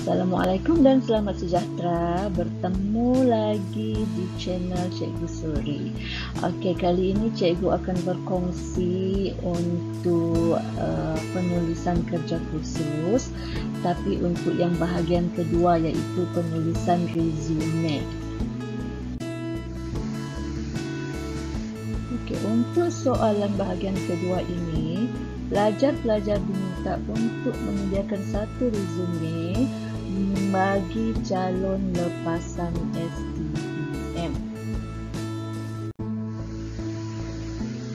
Assalamualaikum dan selamat sejahtera. Bertemu lagi di channel Cikgu Suri. Okey, kali ini cikgu akan berkongsi untuk penulisan kerja khusus, tapi untuk yang bahagian kedua iaitu penulisan resume. Okey, untuk soalan bahagian kedua ini, pelajar-pelajar diminta untuk menyediakan satu resume bagi calon lepasan STPM.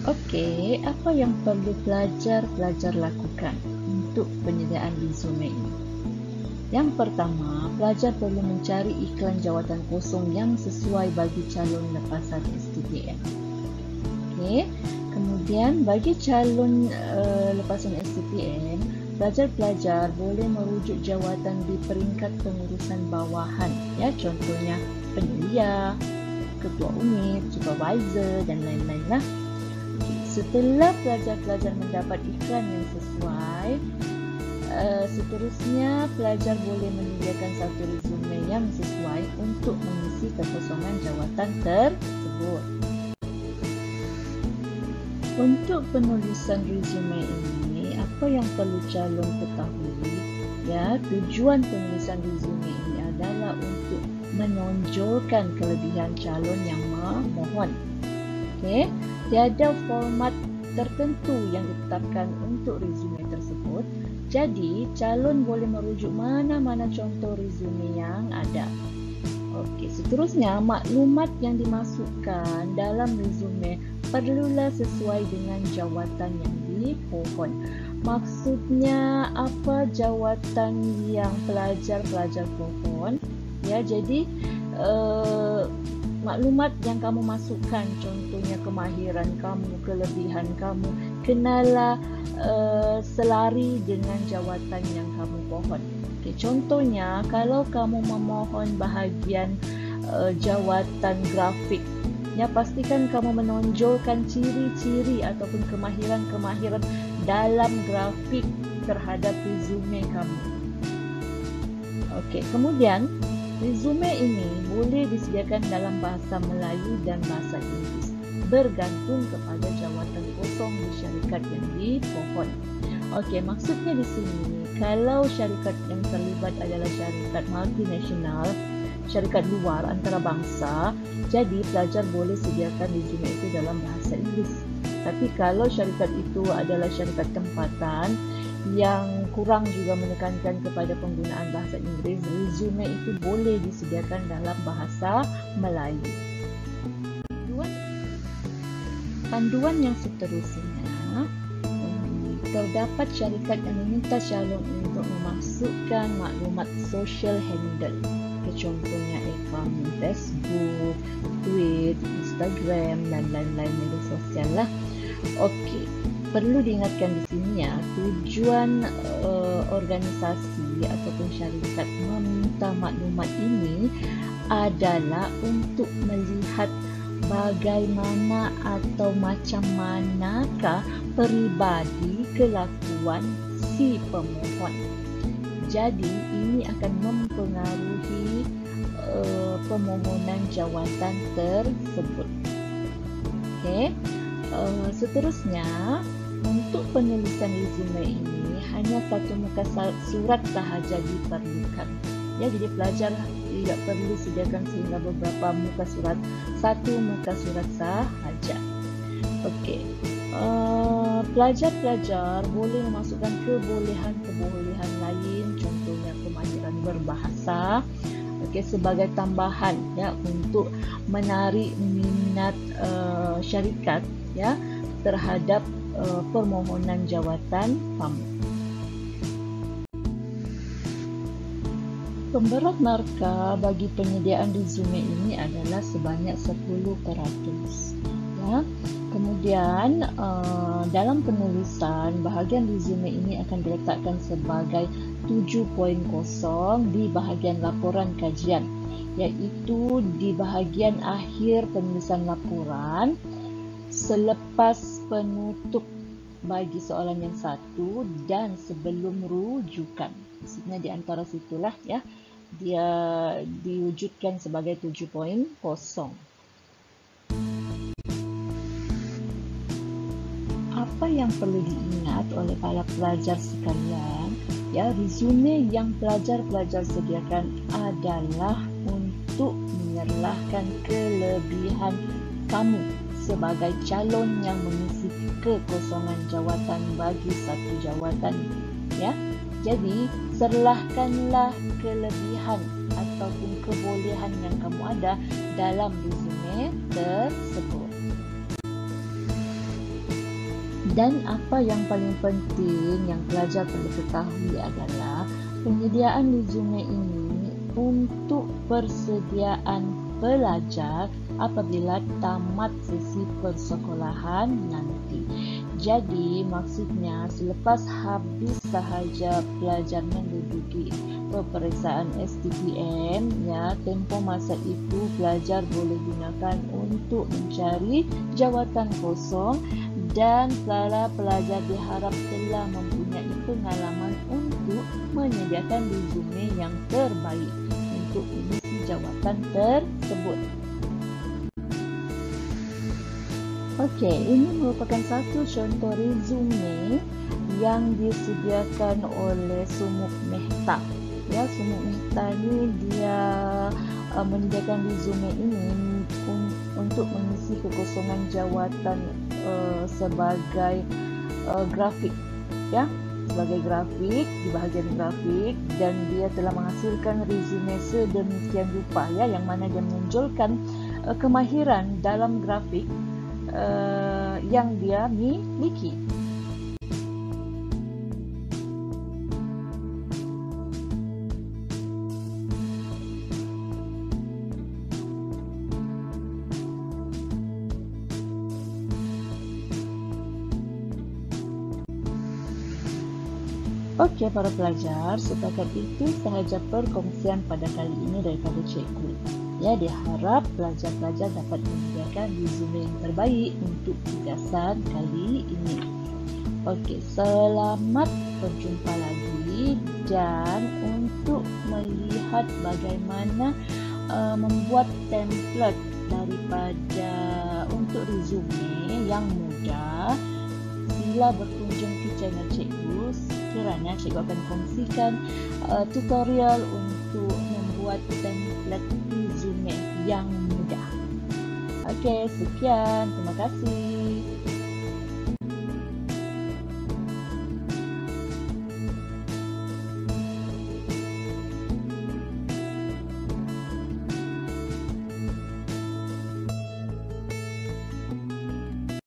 Okey, apa yang perlu pelajar-pelajar lakukan untuk penyediaan resume ini? Yang pertama, pelajar perlu mencari iklan jawatan kosong yang sesuai bagi calon lepasan STPM. Okey, kemudian bagi calon lepasan STPM, pelajar-pelajar boleh merujuk jawatan di peringkat pengurusan bawahan, ya, contohnya penulia, ketua unit, supervisor dan lain-lain lah. Setelah pelajar-pelajar mendapat iklan yang sesuai, seterusnya pelajar boleh menyediakan satu resume yang sesuai untuk mengisi kekosongan jawatan tersebut. Untuk penulisan resume ini, apa yang perlu calon ketahui? Ya, tujuan penulisan resume ini adalah untuk menonjolkan kelebihan calon yang memohon. Okey, tiada format tertentu yang ditetapkan untuk resume tersebut. Jadi, calon boleh merujuk mana-mana contoh resume yang ada. Okey, seterusnya maklumat yang dimasukkan dalam resume perlulah sesuai dengan jawatan yang dipohon. Maksudnya apa jawatan yang pelajar-pelajar pohon? Ya, jadi maklumat yang kamu masukkan, contohnya kemahiran kamu, kelebihan kamu, kenalah selari dengan jawatan yang kamu pohon. Okay, contohnya, kalau kamu memohon bahagian jawatan grafik, ya, pastikan kamu menonjolkan ciri-ciri ataupun kemahiran-kemahiran dalam grafik terhadap resume kamu. Okey, kemudian resume ini boleh disediakan dalam bahasa Melayu dan bahasa Inggeris, bergantung kepada jawatan kosong di syarikat yang dipohon. Okey, maksudnya di sini, kalau syarikat yang terlibat adalah syarikat multinasional, syarikat luar antarabangsa, jadi pelajar boleh sediakan resume itu dalam bahasa Inggeris. Tapi kalau syarikat itu adalah syarikat tempatan yang kurang juga menekankan kepada penggunaan bahasa Inggeris, resume itu boleh disediakan dalam bahasa Melayu. Panduan yang seterusnya, terdapat syarikat yang meminta calon untuk memasukkan maklumat social handle, contohnya akaun Facebook, Twitter, Instagram dan lain-lain media sosial lah. Okey, perlu diingatkan di sini, ya, tujuan organisasi ataupun syarikat meminta maklumat ini adalah untuk melihat bagaimana atau macam manakah peribadi kelakuan si pemohon. Jadi, ini akan mempengaruhi permohonan jawatan tersebut. Okey, seterusnya, untuk penulisan resume ini hanya satu muka surat sahaja diperlukan. Ya, jadi pelajar tidak perlu sediakan sehingga beberapa muka surat, satu muka surat sahaja. Okey, pelajar-pelajar boleh memasukkan kebolehan-kebolehan lain, contohnya kemahiran berbahasa, okey, sebagai tambahan, ya, untuk menarik minat syarikat, ya, terhadap permohonan jawatan kamu. Pemberat markah bagi penyediaan resume ini adalah sebanyak 10%. Ya. Kemudian dalam penulisan, bahagian resume ini akan diletakkan sebagai 7.0 di bahagian laporan kajian, iaitu di bahagian akhir penulisan laporan selepas penutup bagi soalan yang satu dan sebelum rujukan. Maksudnya di antara situlah ya dia diwujudkan sebagai 7.0. Apa yang perlu diingat oleh para pelajar sekalian, ya, resume yang pelajar-pelajar sediakan adalah untuk menyerlahkan kelebihan kamu sebagai calon yang mengisi kekosongan jawatan bagi satu jawatan, ya. Jadi, serlahkanlah kelebihan ataupun kebolehan yang kamu ada dalam resume tersebut. Dan apa yang paling penting yang pelajar perlu ketahui adalah penyediaan resume ini untuk persediaan pelajar apabila tamat sesi persekolahan nanti. Jadi maksudnya selepas habis sahaja pelajar menduduki peperiksaan STPM, ya, tempoh masa itu pelajar boleh gunakan untuk mencari jawatan kosong, dan para pelajar diharap telah mempunyai pengalaman untuk menyediakan resume yang terbaik untuk mengisi jawatan tersebut. Okey, ini merupakan satu contoh resume yang disediakan oleh Sumuk Mehta. Ya, Sumuk Mehta ini dia menyediakan resume ini untuk mengisi kekosongan jawatan sebagai grafik, ya, sebagai grafik di bahagian grafik, dan dia telah menghasilkan resume sedemikian rupa, ya, yang mana dia menonjolkan kemahiran dalam grafik yang dia miliki. Okey para pelajar, setakat itu sahaja perkongsian pada kali ini daripada cikgu. Ya, diharap pelajar-pelajar dapat menyediakan resume yang terbaik untuk tugasan kali ini. Okey, selamat berjumpa lagi, dan untuk melihat bagaimana membuat template daripada untuk resume yang mudah, sila berkunjung ke channel cikgu. Sekiranya cikgu akan kongsikan tutorial untuk membuat template resume yang mudah. Okey, sekian. Terima kasih.